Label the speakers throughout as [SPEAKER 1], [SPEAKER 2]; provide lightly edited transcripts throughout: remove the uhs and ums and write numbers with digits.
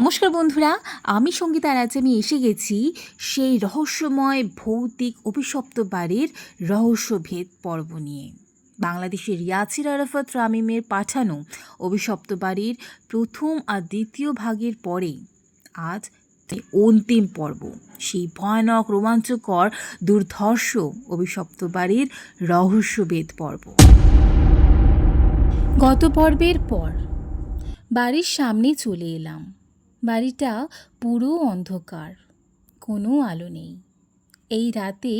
[SPEAKER 1] নমস্কার বন্ধুরা, আমি সঙ্গীতা। আর আজ আমি এসে গেছি সেই রহস্যময় ভৌতিক অভিশপ্ত বাড়ির রহস্যভেদ পর্ব নিয়ে। বাংলাদেশের ইয়াসির আরাফাত রামিমের পাঠানো অভিশপ্ত বাড়ির প্রথম আর দ্বিতীয় ভাগের পরে আজ অন্তিম পর্ব, সেই ভয়ানক রোমাঞ্চকর দুর্ধর্ষ অভিশপ্ত বাড়ির রহস্যভেদ পর্ব। গত পর্বের পর বাড়ির সামনে চলে এলাম। বাড়িটা পুরো অন্ধকার, কোনো আলো নেই। এই রাতে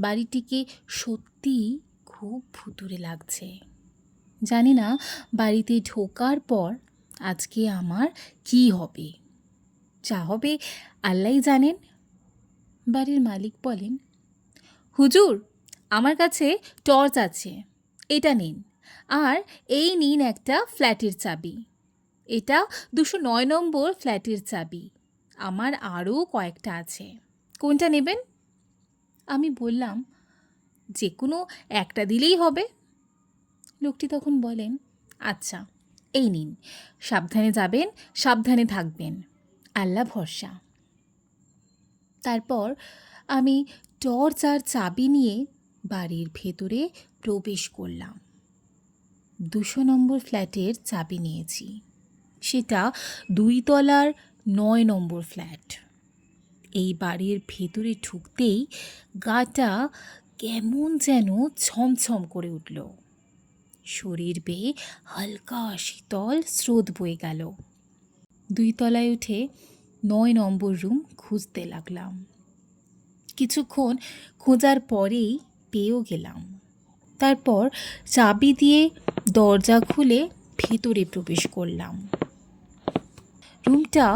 [SPEAKER 1] বাড়িটিকে সত্যি খুব ভুতুড়ে লাগছে। জানি না বাড়িতে ঢোকার পর আজকে আমার কি হবে। যা হবে আল্লাহই জানেন। বাড়ির মালিক বলেন, হুজুর, আমার কাছে টর্চ আছে, এটা নিন। আর এই নিন একটা ফ্ল্যাটের চাবি। এটা 209 নম্বর ফ্ল্যাটের চাবি। আমার আরও কয়েকটা আছে, কোনটা নেবেন? আমি বললাম, যে কোনো একটা দিলেই হবে। লোকটি তখন বলেন, আচ্ছা এই নিন, সাবধানে যাবেন, সাবধানে থাকবেন, আল্লাহ ভরসা। তারপর আমি টর্চ আর চাবি নিয়ে বাড়ির ভেতরে প্রবেশ করলাম। 200 নম্বর ফ্ল্যাটের চাবি নিয়েছি। সেটা 2 তলার 9 নম্বর ফ্ল্যাট। এই বাড়ির ভেতরে ঢুকতেই গাটা কেমন যেন ছমছম করে উঠল। শরীর বেয়ে হালকা শীতল স্রোত বয়ে গেল। 2 তলায় উঠে 9 নম্বর রুম খুঁজতে লাগলাম। কিছুক্ষণ খোঁজার পরেই পেয়েও গেলাম। তারপর চাবি দিয়ে দরজা খুলে ভেতরে প্রবেশ করলাম। রুমটা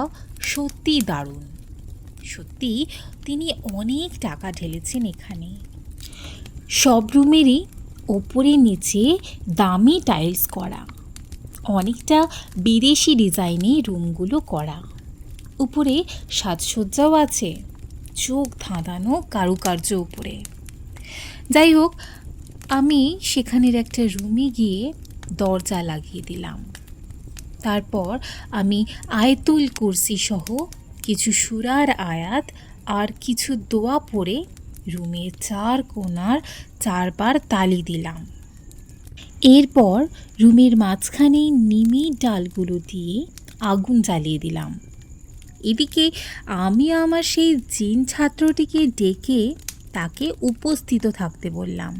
[SPEAKER 1] সত্যি দারুণ। সত্যি তিনি অনেক টাকা ঢেলেছেন এখানে। সব রুমেরই ওপরে নিচে দামি টাইলস করা, অনেকটা বিদেশি ডিজাইনে রুমগুলো করা। উপরে সাজসজ্জাও আছে, চোখ ধাঁধানো কারুকার্য উপরে। যাই হোক, আমি সেখানের একটা রুমে গিয়ে দরজা লাগিয়ে দিলাম। তারপর আমি আয়াতুল কুরসি সহ কিছু সূরার আয়াত আর কিছু দোয়া পড়ে রুমের 4 কোণার 4 বার তালি দিলাম। এরপর রুমের মাঝখানে নিমের ডালগুলো দিয়ে আগুন জ্বালিয়ে দিলাম। এদিকে আমি আমার সেই জিন ছাত্রটিকে ডেকে তাকে উপস্থিত থাকতে বললাম।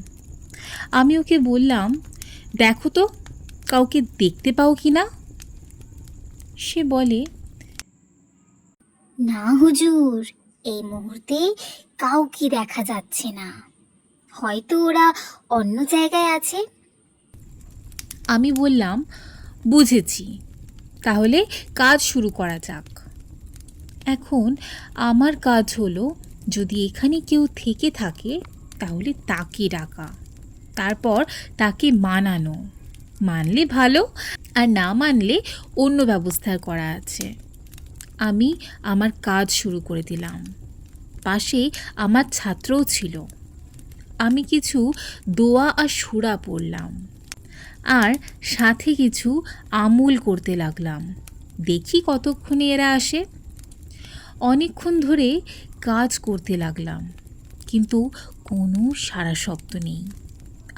[SPEAKER 1] আমি ওকে বললাম, দেখো তো কাউকে দেখতে পাও কি না? সে বলে,
[SPEAKER 2] না হুজুর, এই মুহূর্তে কাউকে দেখা যাচ্ছে না, হয়তো ওরা অন্য জায়গায় আছে।
[SPEAKER 1] আমি বললাম, বুঝেছি, তাহলে কাজ শুরু করা যাক। এখন আমার কাজ হলো, যদি এখানে কেউ থেকে থাকে তাহলে তাকে ডাকা, তারপর তাকে মানানো। মানলে ভালো, আর না মানলে অন্য ব্যবস্থা করা আছে। আমি আমার কাজ শুরু করে দিলাম। পাশে আমার ছাত্রও ছিল। আমি কিছু দোয়া আর সূরা পড়লাম, আর সাথে কিছু আমল করতে লাগলাম। দেখি কতক্ষণে এরা আসে। অনেকক্ষণ ধরে কাজ করতে লাগলাম, কিন্তু কোনো সাড়া শব্দ নেই।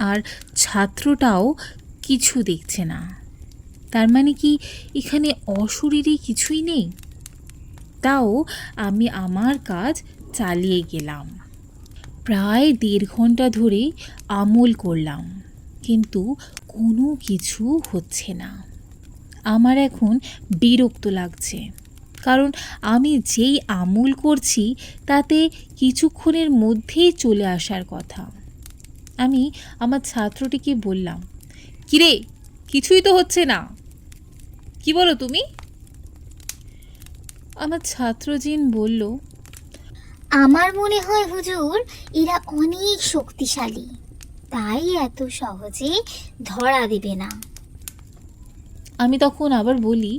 [SPEAKER 1] আর ছাত্রটাও কিছু দেখছে না। তার মানে কি এখানে অশরীরী কিছুই নেই? তাও আমি আমার কাজ চালিয়ে গেলাম। প্রায় 1.5 ঘন্টা ধরে আমল করলাম, কিন্তু কোনো কিছু হচ্ছে না। আমার এখন বিরক্ত লাগছে, কারণ আমি যেই আমল করছি তাতে কিছুক্ষণের মধ্যেই চলে আসার কথা। আমি আমার ছাত্রটিকে বললাম, কিরে, কিছুই তো হচ্ছে না, কি বলো তুমি? আমার ছাত্রজিন বলল,
[SPEAKER 2] আমার মনে হয় হুজুর, এরা অনেক শক্তিশালী, তাই এত সহজে ধরা দেবে না।
[SPEAKER 1] আমি তখন আবার বলি,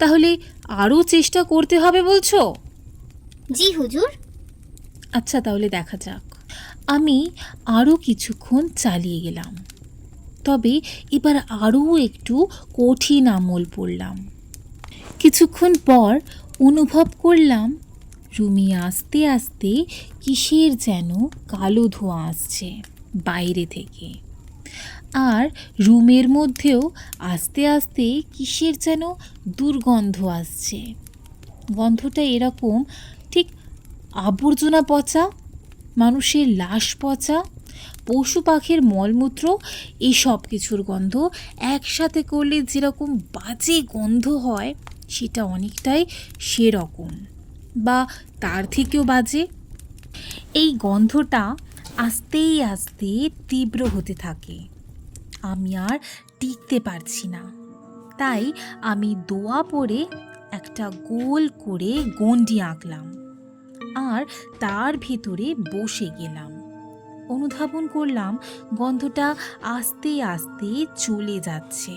[SPEAKER 1] তাহলে আরও চেষ্টা করতে হবে বলছো?
[SPEAKER 2] জি হুজুর।
[SPEAKER 1] আচ্ছা, তাহলে দেখা যাক। আমি আরও কিছুক্ষণ চালিয়ে গেলাম, তবে এবার আরও একটু কঠিন আমল পড়লাম। কিছুক্ষণ পর অনুভব করলাম রুমে আস্তে আস্তে কিসের যেন কালো ধোঁয়া আসছে বাইরে থেকে, আর রুমের মধ্যেও আস্তে আস্তে কিসের যেন দুর্গন্ধ আসছে। গন্ধটা এরকম, ঠিক আবর্জনা পচা, মানুষের লাশ পচা, পশু পাখির মলমূত্র, এই সব কিছুর গন্ধ একসাথে করলে যেরকম বাজে গন্ধ হয়, সেটা অনেকটাই সেরকম বা তার থেকেও বাজে। এই গন্ধটা আস্তেই আস্তে তীব্র হতে থাকে। আমি আর টিকতে পারছি না, তাই আমি দোয়া পরে একটা গোল করে গণ্ডি আঁকলাম আর তার ভেতরে বসে গেলাম। অনুধাবন করলাম গন্ধটা আস্তে আস্তে চলে যাচ্ছে।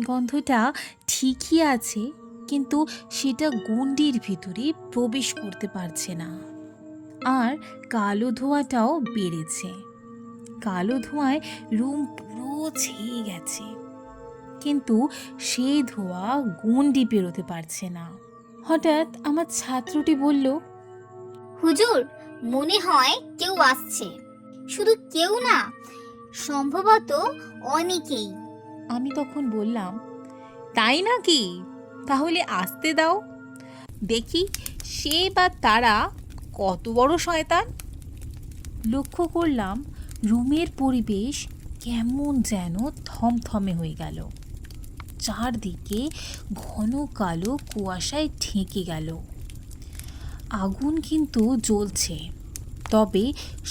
[SPEAKER 1] গন্ধটা ঠিকই আছে, কিন্তু সেটা গণ্ডির ভিতরে প্রবেশ করতে পারছে না। আর কালো ধোঁয়াটাও বেড়েছে। কালো ধোঁয়ায় রুম পুরো ছেয়ে গেছে, কিন্তু সেই ধোঁয়া গণ্ডি পেরোতে পারছে না। হঠাৎ আমার ছাত্রটি বলল,
[SPEAKER 2] হুজুর, মনে হয় কেউ আসছে। শুধু কেউ না, সম্ভবত অনেকেই।
[SPEAKER 1] আমি তখন বললাম, তাই নাকি? তাহলে আসতে দাও, দেখি সে বা তারা কত বড় শয়তান। লক্ষ্য করলাম রুমের পরিবেশ কেমন যেন থমথমে হয়ে গেল। চারদিকে ঘন কালো কুয়াশায় ঢেকে গেল। আগুন কিন্তু জ্বলছে, তবে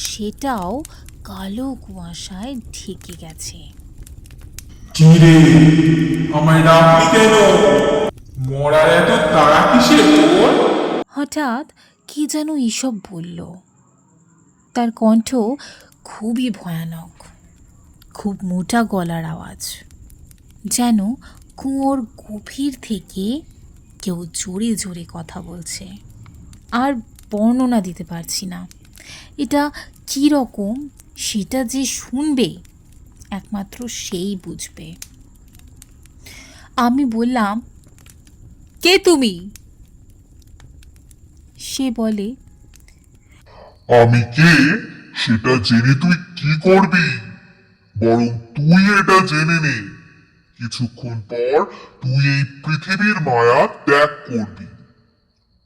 [SPEAKER 1] সেটাও কালো কুয়াশায় ঢেকে গেছে।
[SPEAKER 3] কি রে, আমায় ডাকলি কেন? মরার এত তাড়া কিসের তোর?
[SPEAKER 1] হঠাৎ কি যেন এসব বলল। তার কণ্ঠ খুবই ভয়ানক, খুব মোটা গলার আওয়াজ, যেন কুয়োর গভীর থেকে কেউ জোরে জোরে কথা বলছে। আর বর্ণনা দিতে পারছি না এটা কী রকম, সেটা যে শুনবে একমাত্র সেই বুঝবে। আমি বললাম, কে তুমি? সে বলে,
[SPEAKER 4] আমি কে সেটা জেনে তুই কি করবি? বরং তুই এটা জেনে নে, কিছুক্ষণ পর তুই এই পৃথিবীর মায়া ত্যাগ করবি।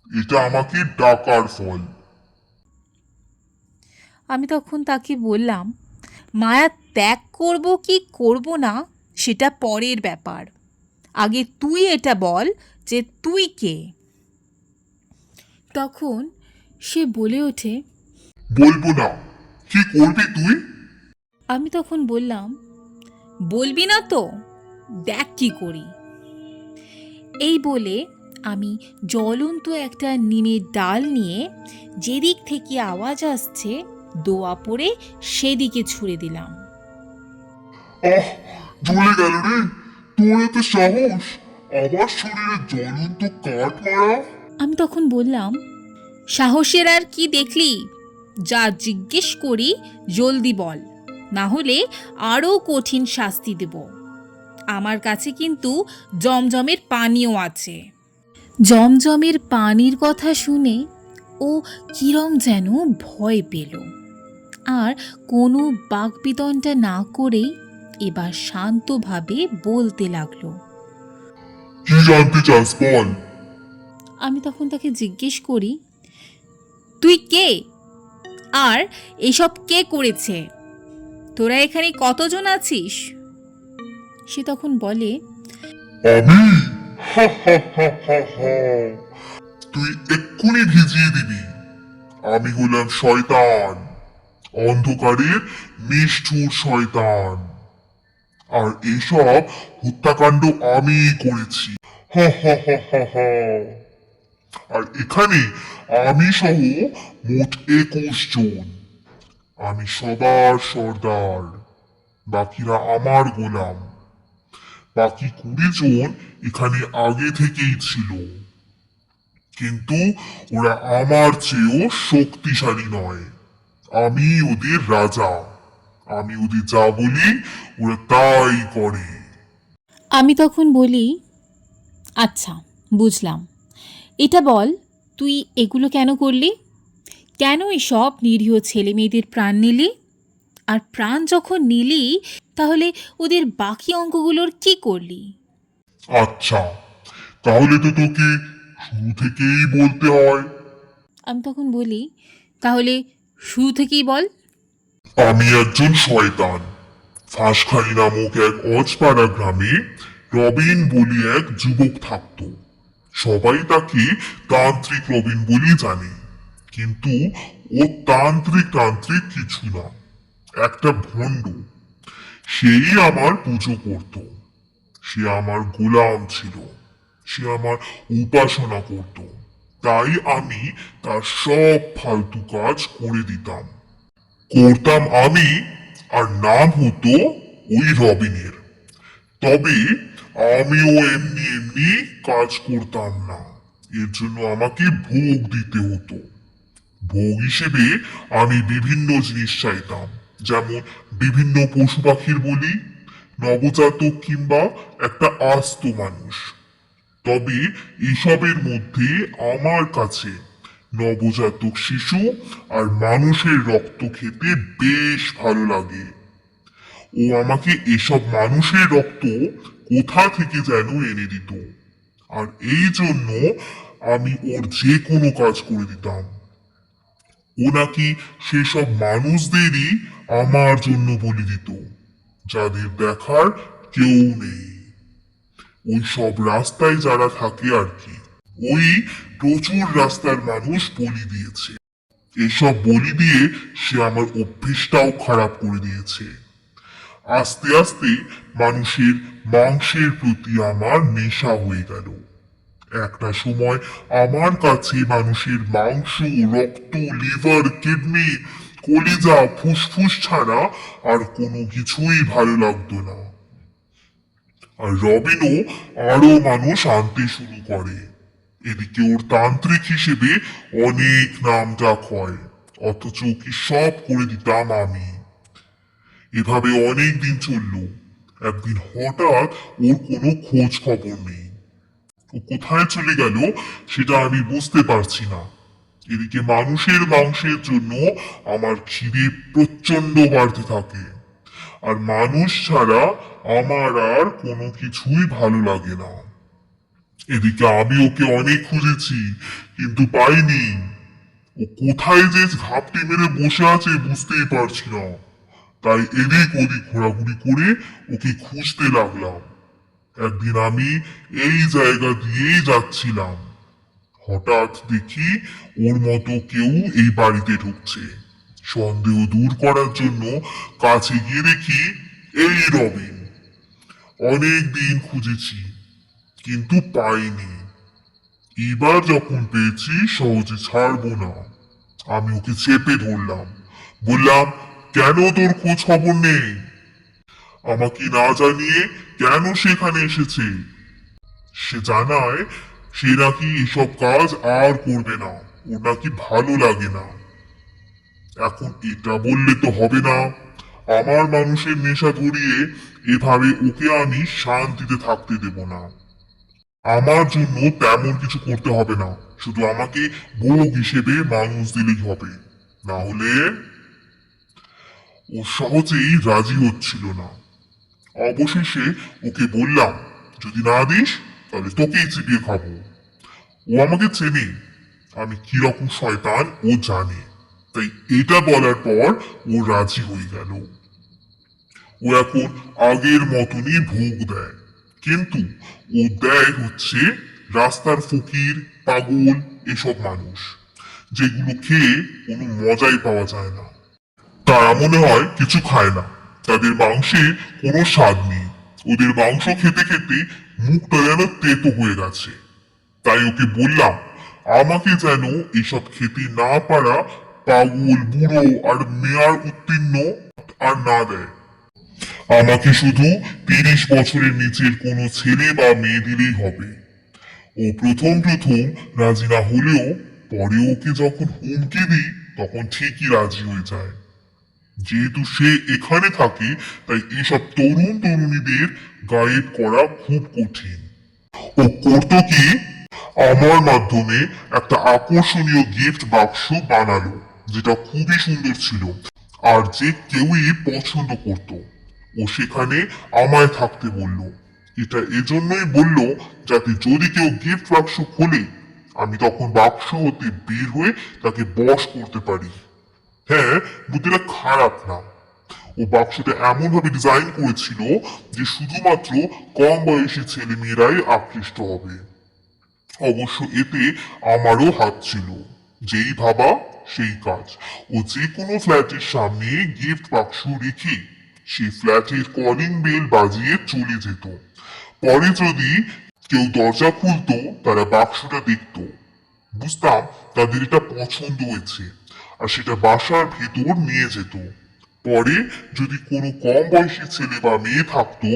[SPEAKER 4] এটা আমাকে ডাকার ফল।
[SPEAKER 1] আমি তখন তাকে বললাম, মায়া ত্যাগ করব কি করব না সেটা পরের ব্যাপার, আগে তুই এটা বল যে তুই কে। তখন সে বলে ওঠে,
[SPEAKER 4] বলবো না, কি করবি তুই?
[SPEAKER 1] আমি তখন বললাম, বলবি না তো দেখ কি করি। এই বলে আমি জ্বলন্ত একটা নিমের ডাল নিয়ে যেদিক থেকে আওয়াজ আসছে দোয়া পড়ে সেদিকে ছুঁড়ে দিলাম।
[SPEAKER 4] আহ, জ্বলে গেল রে! তোর এত সাহস আমার শরীরে জ্বলন্ত কাঠ মারা!
[SPEAKER 1] আমি তখন বললাম, সাহসের আর কি দেখলি? যা জিজ্ঞেস করি জলদি বল, না হলে আরও কঠিন শাস্তি দেব। আমার কাছে কিন্তু জমজমের পানিও আছে। জমজমের পানির কথা শুনে ও কিরম যেন ভয় পেল, আর কোনো বাকবিতণ্ডা না করেই এবার শান্তভাবে বলতে লাগলো।
[SPEAKER 4] কি জানতে চাস বল?
[SPEAKER 1] আমি তখন তাকে জিজ্ঞেস করি, তুই কে? আর এসব কে করেছে? তোরা এখানে কতজন আছিস? সে তখন বলে,
[SPEAKER 4] আমি? হা হা হা হা হা। তুই এক্ষুনি ভিজিয়ে দিবি। আমি হলাম শয়তান, অন্ধকারের নিষ্ঠুর শয়তান। আর এইসব হত্যাকাণ্ড আমিই করেছি। হা হা হা হা হা। আর এখানে আমি সহ মোট 21 জন। আমি সবার সর্দার, বাকিরা আমার গোলাম। বাকি 20 জন এখানে আগে থেকেই ছিল, কিন্তু ওরা আমার চেয়েও শক্তিশালী নয়। আমি ওদের রাজা, আমি ওদের যা বলি ওরা তাই করে।
[SPEAKER 1] আমি তখন বলি, আচ্ছা বুঝলাম, এটা বল, তুই এগুলো কেন করলি? কেন এসব নিরীহ ছেলে মেয়েদের প্রাণ নিলি? আর প্রাণ যখন নিলি, তাহলে ওদের বাকি অঙ্কগুলোর কি করলি?
[SPEAKER 4] আচ্ছা, তাহলে তো তোকে শুরু থেকেই বলতে হয়।
[SPEAKER 1] আমি তখন বলি, তাহলে শুরু থেকেই বল।
[SPEAKER 4] আমি একজন শয়তান। ফাঁসখালি নামক এক অজপাড়া গ্রামে রবিন বলি এক যুবক থাকত। সবাই তাকে তান্ত্রিক রবিন বলি জানে, কিন্তু ও তান্ত্রিক তান্ত্রিক কিছু না, একটা ভণ্ড। সেই আমার পুজো করত, সে আমার গোলাম ছিল, সে আমার উপাসনা করত। তাই আমি তার সব ফালতু কাজ করে দিতাম, করতাম আমি, আর নাম হতো ওই রবিনের। তবে আমিও এমনি এমনি কাজ করতাম না, এর জন্য আমাকে ভোগ দিতে হতো। ভোগ হিসেবে আমি বিভিন্ন জিনিস চাইতাম, যেমন বিভিন্ন পশু পাখির বলি, নবজাতক কিংবা একটা আস্ত মানুষ। তবে এসবের মধ্যে আমার কাছে নবজাতক শিশু আর মানুষের রক্ত খেতে বেশ ভালো লাগে। ও আমাকে এসব মানুষের রক্ত কোথা থেকে যেন এনে দিত, আর এই জন্য আমি ওর যে কোনো কাজ করে দিতাম। ও নাকি সেসব মানুষদেরই আমার জন্য বলি দিত, যাদের দেখার কেউ নেই। ওই সব রাস্তায় যারা থাকে আর কি, ওই প্রচুর রাস্তার মানুষ বলি দিয়েছে। এসব বলি দিয়ে সে আমার অভ্যেসটাও খারাপ করে দিয়েছে। আস্তে আস্তে মানুষের মাংসের প্রতি আমার নেশা হয়ে গেল। একটা সময় আমার কাছে মানুষের মাংস, রক্ত, লিভার, কিডনি, কলিজা, ফুসফুস ছাড়া আর কোনো কিছুই ভালো লাগতো না। আর রবিনও আরো মানুষ আনতে শুরু করে। এদিকে ওর তান্ত্রিক হিসেবে অনেক নাম ডাক হয়, অথচ ওকে সব করে দিতাম আমি। এভাবে অনেক দিন চলল। একদিন হঠাৎ ওর কোনো খোঁজ খবর নেই। ও কোথায় চলে গেল সেটা আমি বুঝতে পারছি না। এদিকে মানুষের মাংসের জন্য আমার খিদে প্রচন্ড বাড়তে থাকে, আর মানুষ ছাড়া আমার আর কোনো কিছুই ভালো লাগে না। এদিকে আমি ওকে অনেক খুঁজেছি, কিন্তু পাইনি। ও কোথায় যে ঘাপটি মেরে বসে আছে বুঝতেই পারছি না। তাই এদিক ওদিক ঘোরাঘুরি করে ওকে খুঁজতে লাগলাম। একদিন আমি এই জায়গা দিয়েই যাচ্ছিলাম, হঠাৎ দেখি ওর মতো কেউ এই বাড়িতে ঢুকছে। সন্দেহ দূর করার জন্য কাছে গিয়ে দেখি এই রবিন। অনেক দিন খুঁজেছি, কিন্তু পাইনি। এবার যখন পেয়েছি সহজে ছাড়বো না। আমি ওকে চেপে ধরলাম, বললাম, কেন তোর খোঁজ খবর নেই? আমাকে না জানিয়ে কেন সেখানে এসেছে? সে জানায় সে নাকি এসব কাজ আর করবে না, ওর নাকি ভালো লাগে না। এখন এটা বললে তো হবে না। আমার মানুষের নেশা ধরিয়ে এভাবে ওকে আমি শান্তিতে থাকতে দেব না। আমার জন্য তেমন কিছু করতে হবে না, শুধু আমাকে ভোগ হিসেবে মানুষ দিলেই হবে। না হলে ও সহজেই রাজি হচ্ছিল না। অবশেষে ওকে বললাম, যদি না দিস তাহলে তোকেই চিবিয়ে খাবো। ও আমাকে চেনে, আমি কিরকম শয়তান ও জানে, তাই এটা বলার পর ও রাজি হয়ে গেল। ও এখন আগের মতনই ভোগ দেয়, কিন্তু ও দেয় হচ্ছে রাস্তার ফকির, পাগল, এসব মানুষ, যেগুলো খেয়ে কোনো মজাই পাওয়া যায় না। তারা মনে হয় কিছু খায় না, তাদের মাংসে কোনো স্বাদ নেই। ওদের মাংস খেতে খেতে মুখটা যেন তেতো হয়ে গেছে। তাই ওকে বললাম আমাকে যেন এসব খেতে না পারা পাগল, বুড়ো আর মেয়ার উত্তীর্ণ আর না দেয়। আমাকে শুধু 30 বছরের নিচের কোনো ছেলে বা মেয়ে দিলেই হবে। ও প্রথম প্রথম রাজি না হলেও পরে ওকে যখন হুমকি দিই তখন ঠিকই রাজি হয়ে যায়। যেহেতু সে এখানে থাকে তাই এসব তরুণ তরুণীদের গায়েব করা খুব কঠিন। ও করতো কি, আমার মাধ্যমে একটা আকর্ষণীয় গিফট বাক্স বানালো, যেটা খুবই সুন্দর ছিল আর যে কেউই পছন্দ করত। ও সেখানে আমায় থাকতে বলল। এটা এজন্যই বলল যাতে যদি কেউ গিফট বাক্স খোলে, আমি তখন বাক্স হতে বের হয়ে তাকে বশ করতে পারি। হ্যাঁ, বুদ্ধিটা খারাপ না। ও বাক্সটা এমন ভাবে ডিজাইন করেছিল যে শুধুমাত্র কম বয়সী ছেলে মেয়েরাই আকৃষ্ট হবে। অবশ্য এতে আমারও হাত ছিল। যেই ভাবা সেই কাজ। ও যে কোনো ফ্ল্যাটের সামনে গিফট বাক্স রেখে সেই ফ্ল্যাটের কলিং বেল বাজিয়ে চলে যেত। পরে যদি কেউ দরজা খুলতো, তারা বাক্সটা দেখতো, বুঝতাম তাদের এটা পছন্দ হয়েছে, আর সেটা বাসার ভেতর নিয়ে যেত। পরে যদি কোনো কম বয়সী ছেলে বা মেয়ে থাকতো,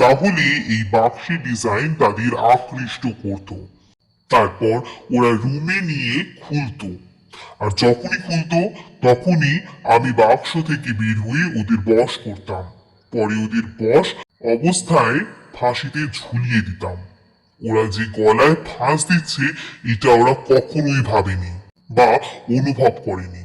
[SPEAKER 4] তাহলে এই বাক্সের ডিজাইন তাদের আকৃষ্ট করত। তারপর ওরা রুমে নিয়ে খুলতো, আর যখনই খুলতো তখনই আমি বাক্স থেকে বের হয়ে ওদের বশ করতাম। পরে ওদের বশ অবস্থায় ফাঁসিতে ঝুলিয়ে দিতাম। ওরা যে গলায় ফাঁস দিচ্ছে এটা ওরা কখনোই ভাবেনি বা অনুভব করেনি।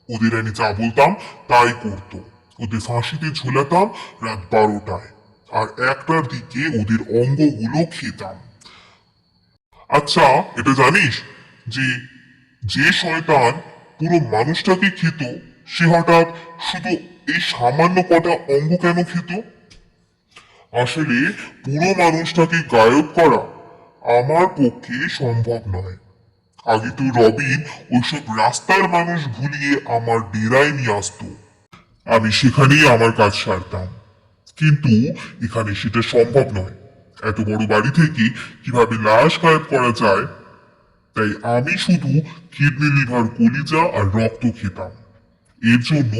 [SPEAKER 4] ওদের আমি যা বলতাম তাই করতো। ওদের ফাঁসিতে ঝুলাতাম রাত 12টায়, আর 1টার দিকে ওদের অঙ্গগুলো খেতাম। আচ্ছা, এটা জানিস যে যে শয়তান পুরো মানুষটাকে খেত, সে হঠাৎ শুধু এই সামান্য কটা অঙ্গ কেন খেত? আসলে পুরো মানুষটাকে গায়েব করা আমার পক্ষে সম্ভব নয়। আগে তো রবিন ওইসব রাস্তার মানুষ ভুলিয়ে আমার ডেরায় নিয়ে আসতো, আমি সেখানেই আমার কাজ সারতাম। কিন্তু এখানে সেটা সম্ভব নয়। এত বড় বাড়ি থেকে কিভাবে লাশ গায়েব করা যায়? তাই আমি শুধু কিডনি, লিভার, কলিজা আর রক্ত খেতাম। এর জন্য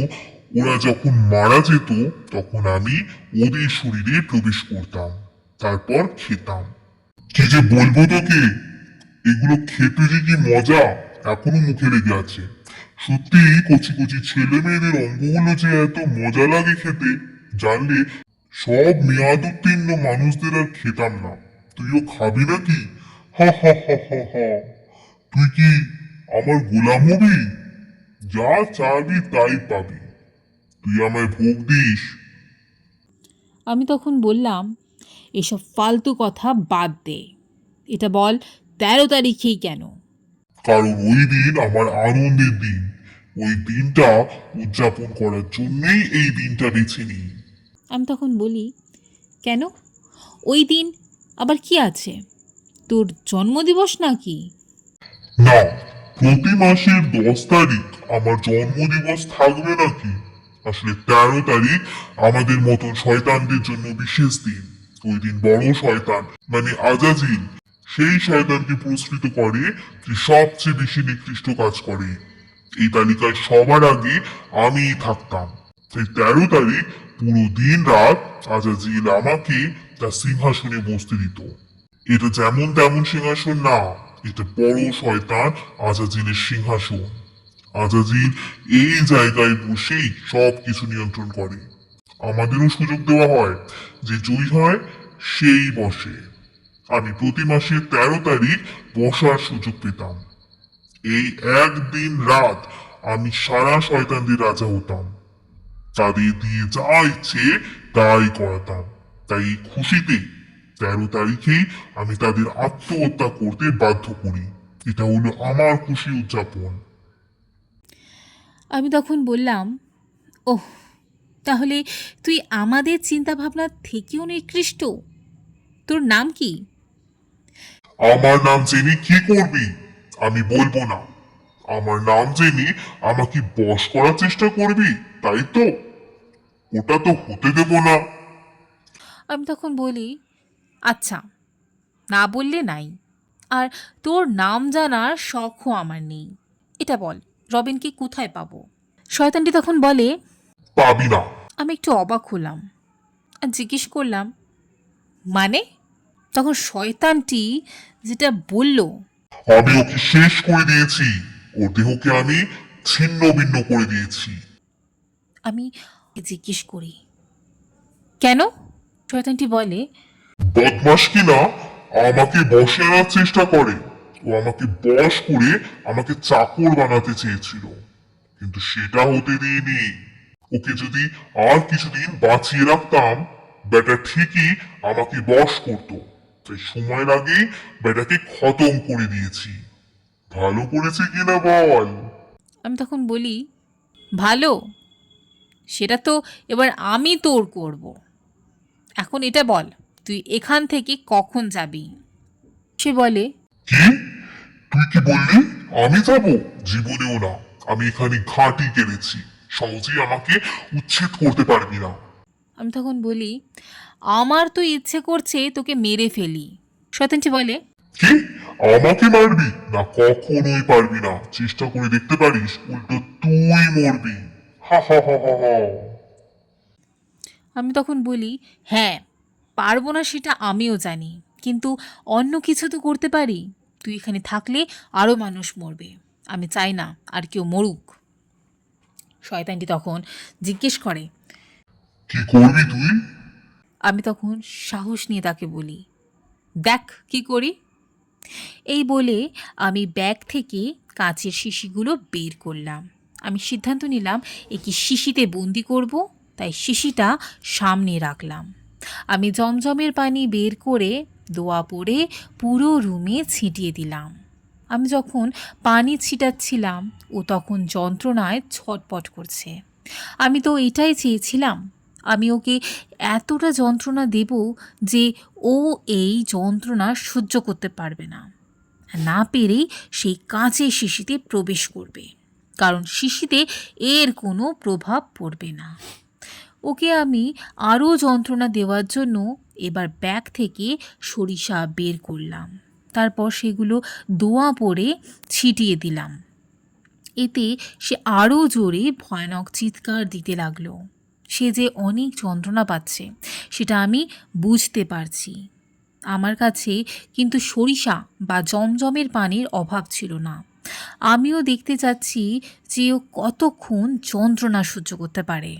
[SPEAKER 4] ওরা যখন মারা যেত তখন আমি ওদের শরীরে প্রবেশ করতাম, তারপর খেতাম। কি যে বলবো তোকে, এগুলো খেতে যে কি মজা এখনো মুখে লেগে আছে। সত্যি কচি কচি ছেলে মেয়েদের অঙ্গগুলো যে এত মজা লাগে খেতে, জানলে সব মেয়াদ উত্তীর্ণ মানুষদের আর খেতাম না। তুইও খাবি নাকি? হা হা হা হা হা। তুই কি আমার গোলাম হবি? যা চাবি তাই পাবি। তুই আমায় ভোগ দিস।
[SPEAKER 1] আমি তখন বললাম, এসব ফালতু কথা বাদ দে। এটা বল, 13 তারিখেই কেন?
[SPEAKER 4] কারণ ওই দিন আমার আনন্দের দিন। ওই দিনটা উদযাপন করার জন্যই এই দিনটা বেছে নিই।
[SPEAKER 1] আমি তখন বলি, কেন? ওই দিন আবার কি আছে? তোর জন্মদিবস নাকি?
[SPEAKER 4] না, প্রতি মাসের 10 তারিখ আমার জন্মদিবস থাকবে নাকি? আসলে 13 তারিখ আমাদের মতন শয়তানদের জন্য বিশেষ দিন। ওই দিন বড় শয়তান মানে আজাজিল সেই শয়তানকে পুরস্কৃত করে যে সবচেয়ে বেশি নিকৃষ্ট কাজ করে। এই তালিকায় সবার আগে আমিই থাকতাম। সেই 13 তারিখ পুরো দিন রাত আজাজিল আমাকে তার সিংহাসনে বসতে দিত। এটা যেমন তেমন সিংহাসন না, এটা বড় শয়তান আজাজিলের সিংহাসন। আজাজিল এই জায়গায় বসেই সব কিছু নিয়ন্ত্রণ করে। আমাদেরও সুযোগ দেওয়া হয় যে জয়ী হয় সেই বসে। আমি প্রতি মাসের 13 তারিখ বসার সুযোগ পেতাম। এই একদিন রাত আমি সারা শয়তানদের রাজা হতাম। তাদের দিয়ে যা ইচ্ছে তাই করাতাম। তাই এই খুশিতে 13 তারিখেই আমি তাদের আত্মহত্যা করতে বাধ্য করি। এটা হলো আমার খুশি উদযাপন।
[SPEAKER 1] আমি তখন বললাম, ওহ, তাহলে তুই আমাদের চিন্তাভাবনা থেকেও নিকৃষ্ট। তোর নাম কি?
[SPEAKER 4] আমার নাম জেনে কি করবি? আমি বলবো না। আমার নাম জেনে আমাকে বশ করার চেষ্টা করবি, তাই তো? ওটা তো হতে দেব না।
[SPEAKER 1] আমি তখন বলি, আচ্ছা, না বললে নাই। আর তোর নাম জানার শখও আমার নেই। এটা বল, রবিনকে কোথায় পাবো? শয়তানটি তখন বলে,
[SPEAKER 4] পাবি না।
[SPEAKER 1] আমি একটু অবাক হলাম আর জিজ্ঞেস করলাম, মানে? তখন শয়তানটি যেটা বলল,
[SPEAKER 4] আমি ওকে শেষ করে দিয়েছি। ওর দেহকে আমি ছিন্ন ভিন্ন করে দিয়েছি।
[SPEAKER 1] আমি জিজ্ঞেস করি, কেন? শয়তানটি বলে,
[SPEAKER 4] বদমাস কিনা আমাকে বশে আনার চেষ্টা করে। ও আমাকে বশ করে আমাকে চাকর বানাতে চেয়েছিল, কিন্তু সেটা হতে দিইনি। ওকে যদি আর কিছুদিন বাঁচিয়ে রাখতাম, বেটা ঠিকই আমাকে বশ করত। তাই সময়ের আগেই বেটাকে খতম করে দিয়েছি। ভালো করেছে কিনা বল?
[SPEAKER 1] আমি তখন বলি, ভালো, সেটা তো এবার আমি তোর করব। এখন এটা বল, তুই এখান থেকে কখন যাবি? সে বলে,
[SPEAKER 4] কি? তুই কি বললি? আমি যাব? জীবনেও না। আমি এখানে ঘাঁটি কেড়েছি, সহজেই আমাকে উচ্ছেদ করতে পারবি না।
[SPEAKER 1] আমি তখন বলি, আমার তো ইচ্ছে করছে তোকে মেরে ফেলি। শয়তানটি বলে,
[SPEAKER 4] কি? আমাকে মারবি না? কখনোই পারবি না। চেষ্টা করে দেখতে পারিস, উল্টো তুই মরবি। হা হা হা হা হা।
[SPEAKER 1] আমি তখন বলি, হ্যাঁ, পারবো না সেটা আমিও জানি, কিন্তু অন্য কিছু তো করতে পারি। তুই এখানে থাকলে আরও মানুষ মরবে, আমি চাই না আর কেউ মরুক। শয়তানটি তখন জিজ্ঞেস করে,
[SPEAKER 4] কি করবি তুই?
[SPEAKER 1] আমি তখন সাহস নিয়ে তাকে বলি, দেখ কি করি। এই বলে আমি ব্যাগ থেকে কাঁচের শিশিগুলো বের করলাম। আমি সিদ্ধান্ত নিলাম একে শিশিতে বন্দি করব, তাই শিশিটা সামনে রাখলাম। আমি জমজমের পানি বের করে দোয়া পড়ে পুরো রুমে ছিটিয়ে দিলাম। আমি যখন পানি ছিটাচ্ছিলাম, ও তখন যন্ত্রণায় ছটপট করছে। আমি তো এটাই চেয়েছিলাম, আমি ওকে এতটা যন্ত্রণা দেব যে ও এই যন্ত্রণা সহ্য করতে পারবে না, না পেরেই সেই কাঁচের শিশিতে প্রবেশ করবে, কারণ শিশিতে এর কোনো প্রভাব পড়বে না। ওকে আমি আরও যন্ত্রণা দেওয়ার জন্য এবার ব্যাগ থেকে সরিষা বের করলাম, তারপর সেগুলো দোয়া পড়ে ছিটিয়ে দিলাম। এতে সে আরও জোরে ভয়ানক চিৎকার দিতে লাগলো। সে যে অনেক যন্ত্রণা পাচ্ছে সেটা আমি বুঝতে পারছি। আমার কাছে কিন্তু সরিষা বা জমজমের পানির অভাব ছিল না। আমিও দেখতে চাচ্ছি যে ও কতক্ষণ যন্ত্রণা সহ্য করতে পারে।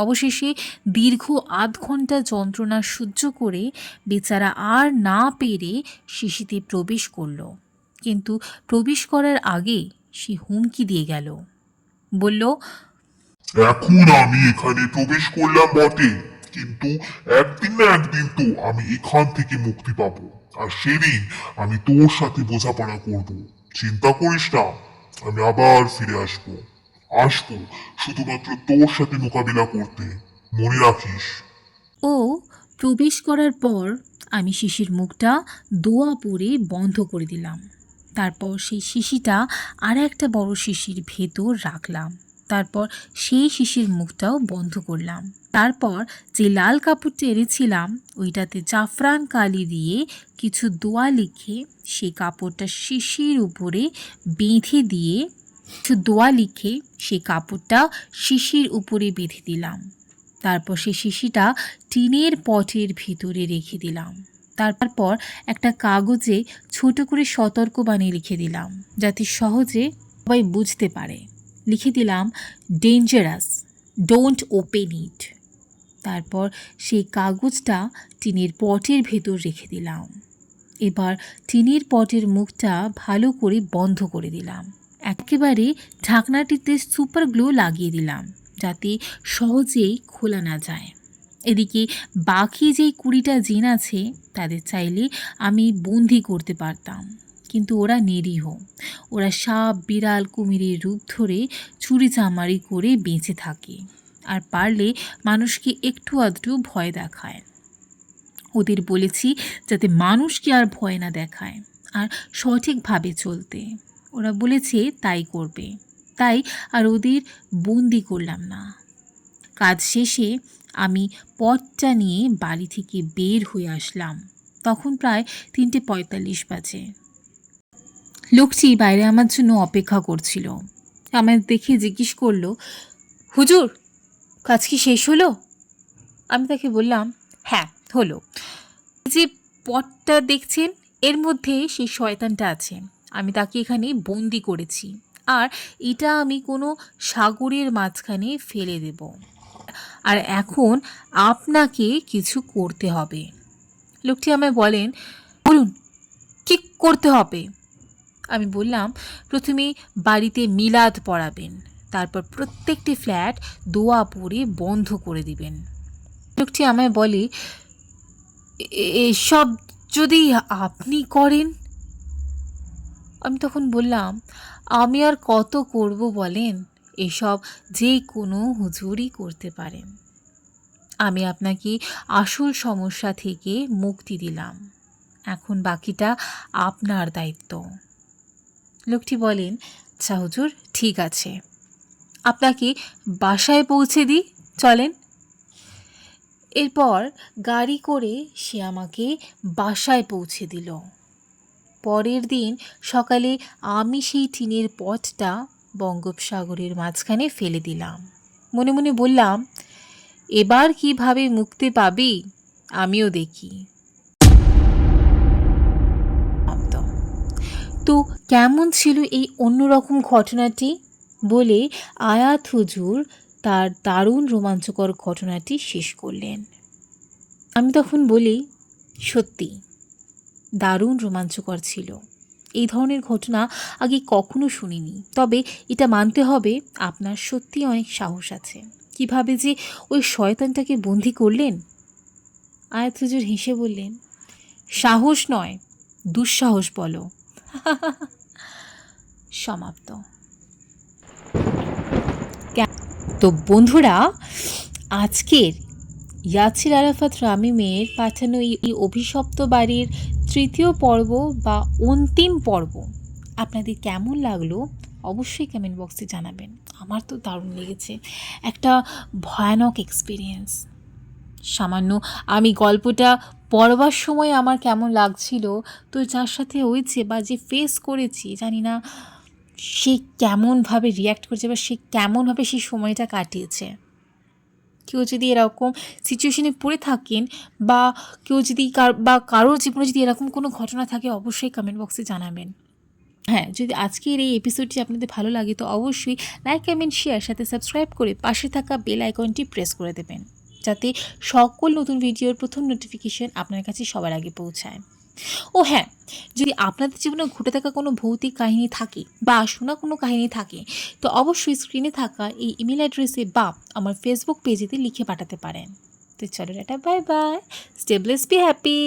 [SPEAKER 1] অবশেষে দীর্ঘ আধ ঘন্টা যন্ত্রণা সহ্য করে বেচারা আর না পেরে শিশিতে প্রবেশ করলো, কিন্তু প্রবেশ করার আগে সে হুমকি দিয়ে গেল, বলল,
[SPEAKER 4] এখন আমি এখানে প্রবেশ করলাম বটে, কিন্তু একদিন না একদিন তো আমি এখান থেকে মুক্তি পাবো, আর সেদিন আমি তোর সাথে বোঝাপড়া করব। চিন্তা করিস না, আমি আবার ফিরে আসবো। আসবো শুধুমাত্র তোর সাথে মোকাবিলা করতে, মনে রাখিস।
[SPEAKER 1] ও প্রবেশ করার পর আমি শিশির মুখটা দোয়া পরে বন্ধ করে দিলাম। তারপর সেই শিশিটা আর একটা বড় শিশির ভেতর রাখলাম। তারপর সেই শিশির মুখটাও বন্ধ করলাম। তারপর যে লাল কাপড়টা এনেছিলাম ওইটাতে জাফরান কালি দিয়ে কিছু দোয়া লিখে সেই কাপড়টা শিশির উপরে বেঁধে দিয়ে সেই কাপড়টা শিশির উপরে বেঁধে দিলাম। তারপর সেই শিশিটা টিনের পটের ভিতরে রেখে দিলাম। তারপর একটা কাগজে ছোট করে সতর্কবাণী লিখে দিলাম, যাতে সহজে সবাই বুঝতে পারে। লিখে দিলাম, ডেঞ্জারাস, ডোন্ট ওপেন ইট। তারপর সেই কাগজটা টিনের পটের ভেতর রেখে দিলাম। এবার টিনের পটের মুখটা ভালো করে বন্ধ করে দিলাম। একেবারে ঢাকনাটিতে সুপার গ্লু লাগিয়ে দিলাম, যাতে সহজেই খোলা না যায়। এদিকে বাকি যেই 20টা জিন আছে তাদের চাইলে আমি বন্দি করতে পারতাম, কিন্তু ওরা নিরীহ। ওরা সাপ, বিড়াল, কুমিরের রূপ ধরে চুরিচামারি করে বেঁচে থাকে, আর পারলে মানুষকে একটু আধটু ভয় দেখায়। ওদের বলেছি যাতে মানুষকে আর ভয় না দেখায় আর সঠিকভাবে চলতে। ওরা বলেছে তাই করবে, তাই আর ওদের বন্দি করলাম না। কাজ শেষে আমি পটটা নিয়ে বাড়ি থেকে বের হয়ে আসলাম। তখন প্রায় 3:45 বাজে। লোকটি বাইরে আমার জন্য অপেক্ষা করছিল। আমায় দেখে জিজ্ঞেস করলো, হুজুর, কাজ কি শেষ হলো? আমি তাকে বললাম, হ্যাঁ হলো। যে পটটা দেখছেন এর মধ্যে সেই শয়তানটা আছে, আমি তাকে এখানে বন্দি করেছি, আর এটা আমি কোনো সাগরের মাঝখানে ফেলে দেব, আর এখন আপনাকে কিছু করতে হবে। লোকটি আমায় বলেন, বলুন কি করতে হবে? আমি বললাম, প্রথমে বাড়িতে মিলাদ পড়াবেন, তারপর প্রত্যেকটি ফ্ল্যাট দোয়া পড়ে বন্ধ করে দিবেন। লোকটি আমায় বলে, এসব যদি আপনি করেন? আমি তখন বললাম, আমি আর কত করব বলেন, এসব যে কোনো হুজুরই করতে পারেন। আমি আপনাকে আসল সমস্যা থেকে মুক্তি দিলাম, এখন বাকিটা আপনার দায়িত্ব। লোকটি বলেন, আচ্ছা হুজুর, ঠিক আছে, আপনাকে বাসায় পৌঁছে দিই, চলেন। এরপর গাড়ি করে সে আমাকে বাসায় পৌঁছে দিল। পরের দিন সকালে আমি সেই টিনের পটটা বঙ্গোপসাগরের মাঝখানে ফেলে দিলাম। মনে মনে বললাম, এবার কিভাবে মুক্তি পাবি আমিও দেখি। তো কেমন ছিল এই অন্যরকম ঘটনাটি বলে আয়াত হুজুর তার দারুণ রোমাঞ্চকর ঘটনাটি শেষ করলেন। আমি তখন বলি, সত্যি দারুণ রোমাঞ্চকর ছিল, এই ধরনের ঘটনা আগে কখনো শুনিনি। তবে এটা মানতে হবে আপনার সত্যি অনেক সাহস আছে। কিভাবে যে ওই শয়তানটাকে বন্দি করলেন? আয়াত হুজুর হেসে বললেন, সাহস নয়, দুঃসাহস বলো। সমাপ্ত। তো বন্ধুরা, আজকের ইয়াসির আরাফাত রামিমের পাঠানো এই অভিশপ্ত বাড়ির তৃতীয় পর্ব বা অন্তিম পর্ব আপনাদের কেমন লাগলো অবশ্যই কমেন্ট বক্সে জানাবেন। আমার তো দারুণ লেগেছে, একটা ভয়ানক এক্সপিরিয়েন্স। সামান্য আমি গল্পটা পড়বার সময় আমার কেমন লাগছিল, তো যার সাথে হয়েছে বা যে ফেস করেছি, জানি না সে কেমনভাবে রিয়্যাক্ট করেছে বা সে কেমনভাবে সেই সময়টা কাটিয়েছে। কেউ যদি এরকম সিচুয়েশনে পড়ে থাকেন বা কেউ যদি কারোর জীবনে যদি এরকম কোনো ঘটনা থাকে, অবশ্যই কমেন্ট বক্সে জানাবেন। হ্যাঁ, যদি আজকের এই এপিসোডটি আপনাদের ভালো লাগে তো অবশ্যই লাইক, কমেন্ট, শেয়ার, সাথে সাবস্ক্রাইব করে পাশে থাকা বেল আইকনটি প্রেস করে দেবেন, যাতে সকল নতুন ভিডিওর প্রথম নোটিফিকেশন আপনার কাছে সবার আগে পৌঁছায়। ও হ্যাঁ, যদি আপনাদের জীবনে ঘটে থাকা কোনো ভৌতিক কাহিনী থাকে বা শোনা কোনো কাহিনী থাকে, তো অবশ্যই স্ক্রিনে থাকা এই ইমেল অ্যাড্রেসে বা আমার ফেসবুক পেজেতে লিখে পাঠাতে পারেন। তো চলো, tata, bye bye, stay blessed, be happy.